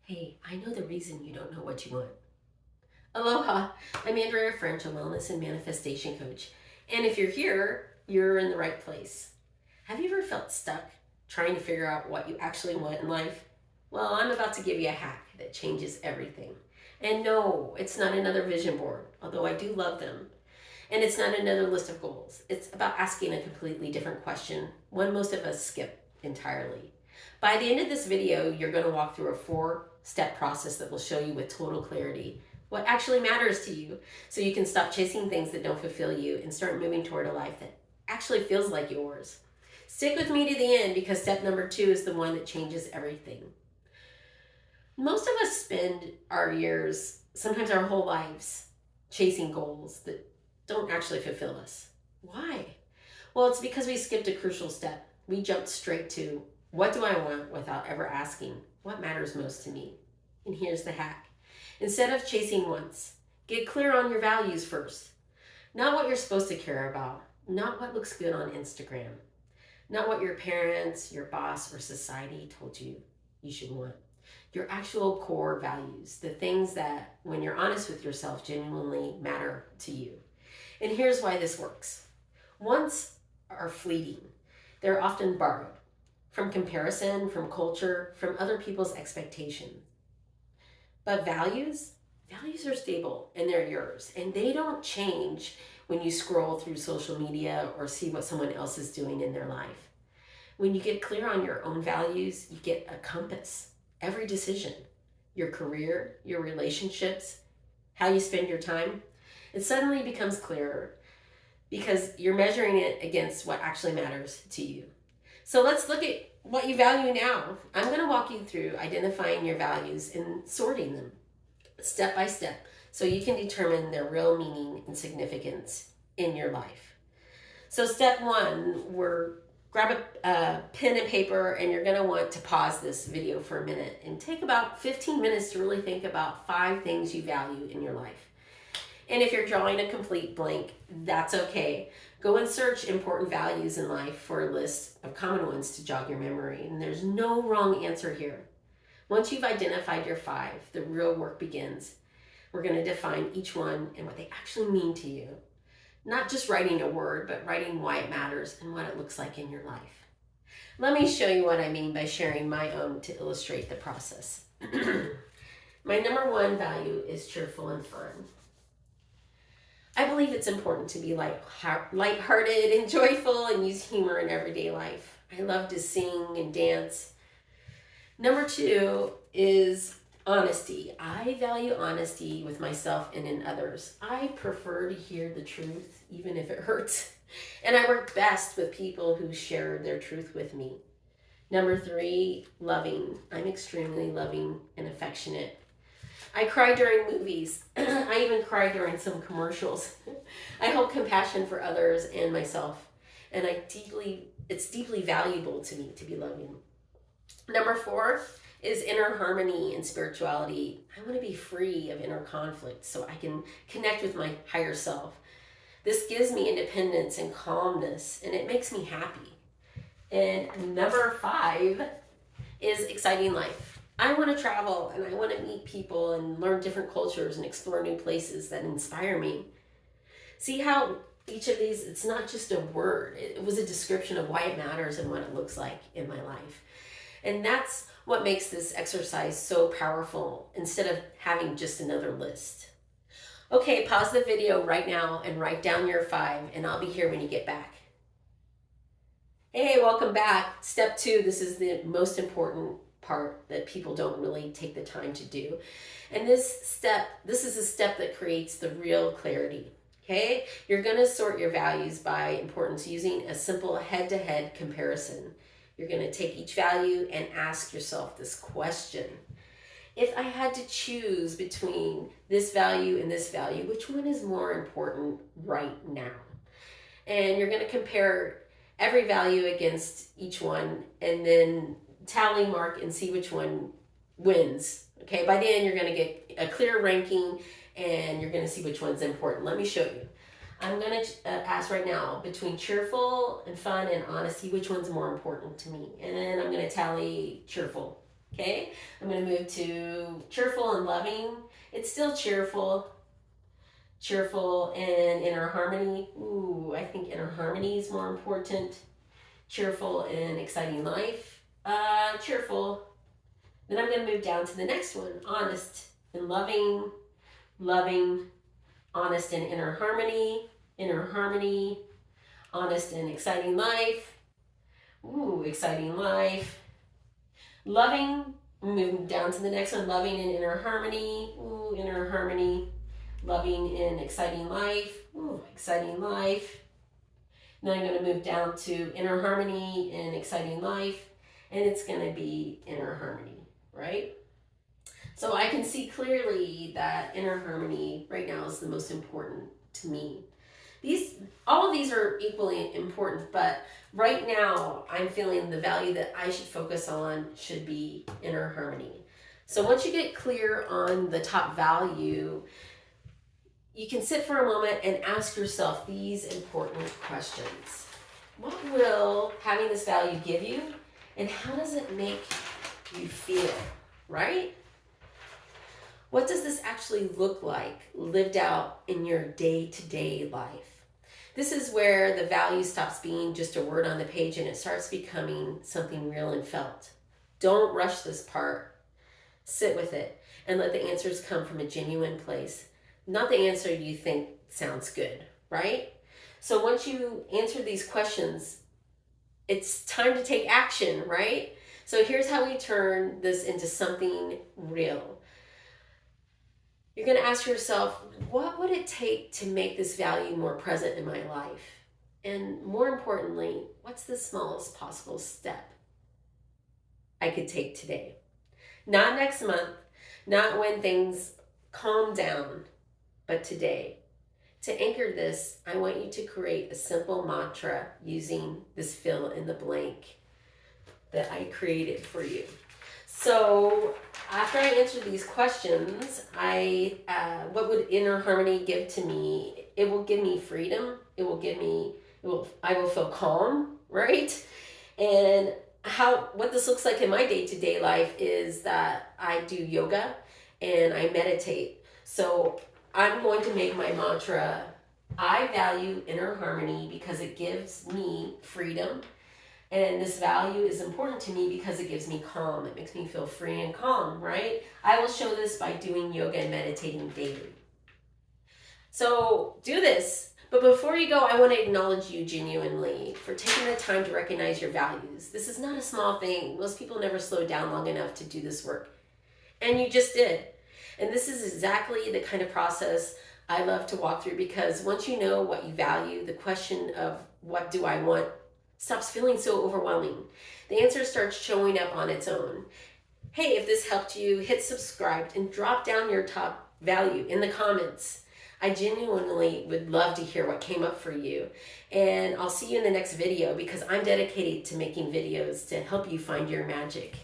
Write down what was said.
Hey, I know the reason you don't know what you want. Aloha, I'm Andrea French, a wellness and manifestation coach. And if you're here, you're in the right place. Have you ever felt stuck trying to figure out what you actually want in life? Well, I'm about to give you a hack that changes everything. And no, it's not another vision board, although I do love them. And it's not another list of goals. It's about asking a completely different question, one most of us skip entirely. By the end of this video, you're going to walk through a 4-step process that will show you with total clarity what actually matters to you so you can stop chasing things that don't fulfill you and start moving toward a life that actually feels like yours. Stick with me to the end because step number 2 is the one that changes everything. Most of us spend our years, sometimes our whole lives, chasing goals that don't actually fulfill us. Why? Well, it's because we skipped a crucial step. We jumped straight to, what do I want, without ever asking, what matters most to me? And here's the hack. Instead of chasing once, get clear on your values first. Not what you're supposed to care about, not what looks good on Instagram, not what your parents, your boss, or society told you you should want. Your actual core values, the things that, when you're honest with yourself, genuinely matter to you. And here's why this works. Wants are fleeting. They're often borrowed from comparison, from culture, from other people's expectations. But values are stable and they're yours. And they don't change when you scroll through social media or see what someone else is doing in their life. When you get clear on your own values, you get a compass. Every decision, your career, your relationships, how you spend your time, it suddenly becomes clearer because you're measuring it against what actually matters to you. So let's look at what you value now. I'm going to walk you through identifying your values and sorting them step by step so you can determine their real meaning and significance in your life. So step 1, grab a pen and paper, and you're going to want to pause this video for a minute and take about 15 minutes to really think about 5 things you value in your life. And if you're drawing a complete blank, that's okay. Go and search important values in life for a list of common ones to jog your memory. And there's no wrong answer here. Once you've identified your 5, the real work begins. We're going to define each one and what they actually mean to you. Not just writing a word, but writing why it matters and what it looks like in your life. Let me show you what I mean by sharing my own to illustrate the process. My number 1 value is cheerful and fun. I believe it's important to be lighthearted and joyful and use humor in everyday life. I love to sing and dance. Number 2 is honesty. I value honesty with myself and in others. I prefer to hear the truth, even if it hurts. And I work best with people who share their truth with me. Number 3, loving. I'm extremely loving and affectionate. I cry during movies. I even cry during some commercials. I hold compassion for others and myself. And it's deeply valuable to me to be loving. Number 4 is inner harmony and spirituality. I want to be free of inner conflict so I can connect with my higher self. This gives me independence and calmness, and it makes me happy. And number 5 is exciting life. I want to travel and I want to meet people and learn different cultures and explore new places that inspire me. See how each of these, it's not just a word. It was a description of why it matters and what it looks like in my life. And that's what makes this exercise so powerful instead of having just another list. Okay, pause the video right now and write down your 5, and I'll be here when you get back. Hey, welcome back. Step 2, this is the most important part that people don't really take the time to do. And this is a step that creates the real clarity. Okay? You're going to sort your values by importance using a simple head-to-head comparison. You're going to take each value and ask yourself this question. If I had to choose between this value and this value, which one is more important right now? And you're going to compare every value against each one and then tally mark and see which one wins. Okay, by the end you're going to get a clear ranking and you're going to see which one's important. Let me show you. I'm going to ask right now, between cheerful and fun and honesty, which one's more important to me? And then I'm going to tally cheerful. Okay, I'm going to move to cheerful and loving. It's still cheerful. Cheerful and inner harmony. Ooh, I think inner harmony is more important. Cheerful and exciting life. Cheerful. Then I'm going to move down to the next one. Honest and loving. Loving. Honest and inner harmony. Inner harmony. Honest and exciting life. Ooh, exciting life. Loving. Moving down to the next one. Loving and inner harmony. Ooh, inner harmony. Loving and exciting life. Ooh, exciting life. Then I'm going to move down to inner harmony and exciting life. And it's going to be inner harmony, right? So I can see clearly that inner harmony right now is the most important to me. All of these are equally important, but right now I'm feeling the value that I should focus on should be inner harmony. So once you get clear on the top value, you can sit for a moment and ask yourself these important questions. What will having this value give you, and how does it make you feel, right? What does this actually look like lived out in your day-to-day life? This is where the value stops being just a word on the page and it starts becoming something real and felt. Don't rush this part. Sit with it and let the answers come from a genuine place. Not the answer you think sounds good, right? So once you answer these questions, it's time to take action, right? So here's how we turn this into something real. You're going to ask yourself, what would it take to make this value more present in my life? And more importantly, what's the smallest possible step I could take today? Not next month, not when things calm down, but today. To anchor this, I want you to create a simple mantra using this fill in the blank that I created for you. So after I answer these questions, what would inner harmony give to me? It will give me freedom. I will feel calm, right? And what this looks like in my day-to-day life is that I do yoga and I meditate. So I'm going to make my mantra, I value inner harmony because it gives me freedom. And this value is important to me because it gives me calm. It makes me feel free and calm, right? I will show this by doing yoga and meditating daily. So do this. But before you go, I want to acknowledge you genuinely for taking the time to recognize your values. This is not a small thing. Most people never slow down long enough to do this work. And you just did. And this is exactly the kind of process I love to walk through, because once you know what you value, the question of what do I want stops feeling so overwhelming. The answer starts showing up on its own. Hey, if this helped you, hit subscribe and drop down your top value in the comments. I genuinely would love to hear what came up for you. And I'll see you in the next video, because I'm dedicated to making videos to help you find your magic.